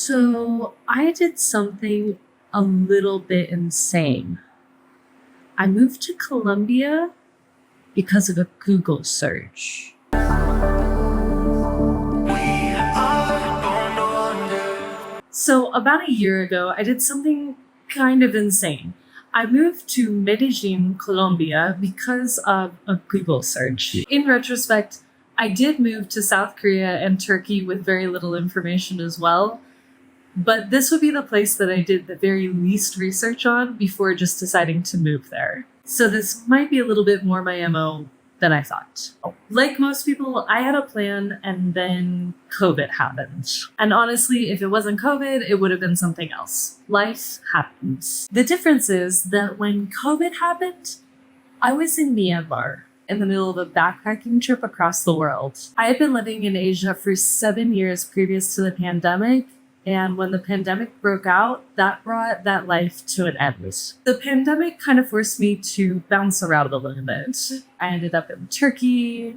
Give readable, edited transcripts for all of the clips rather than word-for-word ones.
So I did something a little bit insane. I moved to Colombia because of a Google search. So about a year ago, I did something kind of insane. I moved to Medellin, Colombia because of a Google search. In retrospect, I did move to South Korea and Turkey with very little information as well. But this would be the place that I did the very least research on before just deciding to move there. So this might be a little bit more my MO than I thought. Like most people, I had a plan and then COVID happened. And honestly, if it wasn't COVID, it would have been something else. Life happens. The difference is that when COVID happened, I was in Myanmar in the middle of a backpacking trip across the world. I had been living in Asia for 7 years previous to the pandemic. And when the pandemic broke out, that brought that life to an end. The pandemic kind of forced me to bounce around a little bit. I ended up in Turkey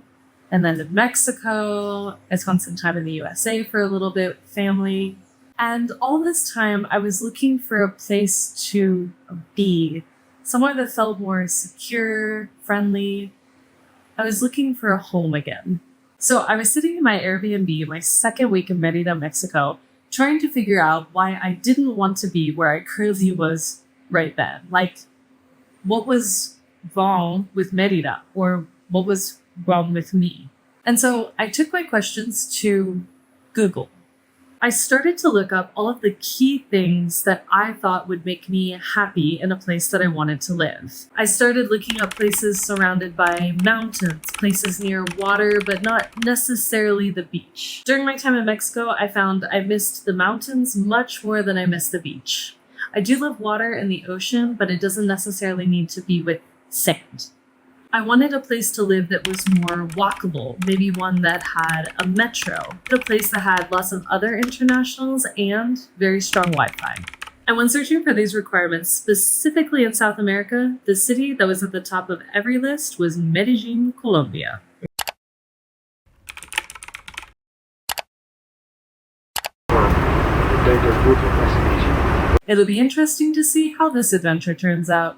and then in Mexico. I spent some time in the USA for a little bit with family. And all this time, I was looking for a place to be, somewhere that felt more secure, friendly. I was looking for a home again. So I was sitting in my Airbnb my second week in Merida, Mexico, trying to figure out why I didn't want to be where I currently was right then. Like, what was wrong with Merida, or what was wrong with me? And so I took my questions to Google. I started to look up all of the key things that I thought would make me happy in a place that I wanted to live. I started looking up places surrounded by mountains, places near water, but not necessarily the beach. During my time in Mexico, I found I missed the mountains much more than I missed the beach. I do love water and the ocean, but it doesn't necessarily need to be with sand. I wanted a place to live that was more walkable, maybe one that had a metro, a place that had lots of other internationals and very strong Wi-Fi. And when searching for these requirements, specifically in South America, the city that was at the top of every list was Medellin, Colombia. It'll be interesting to see how this adventure turns out.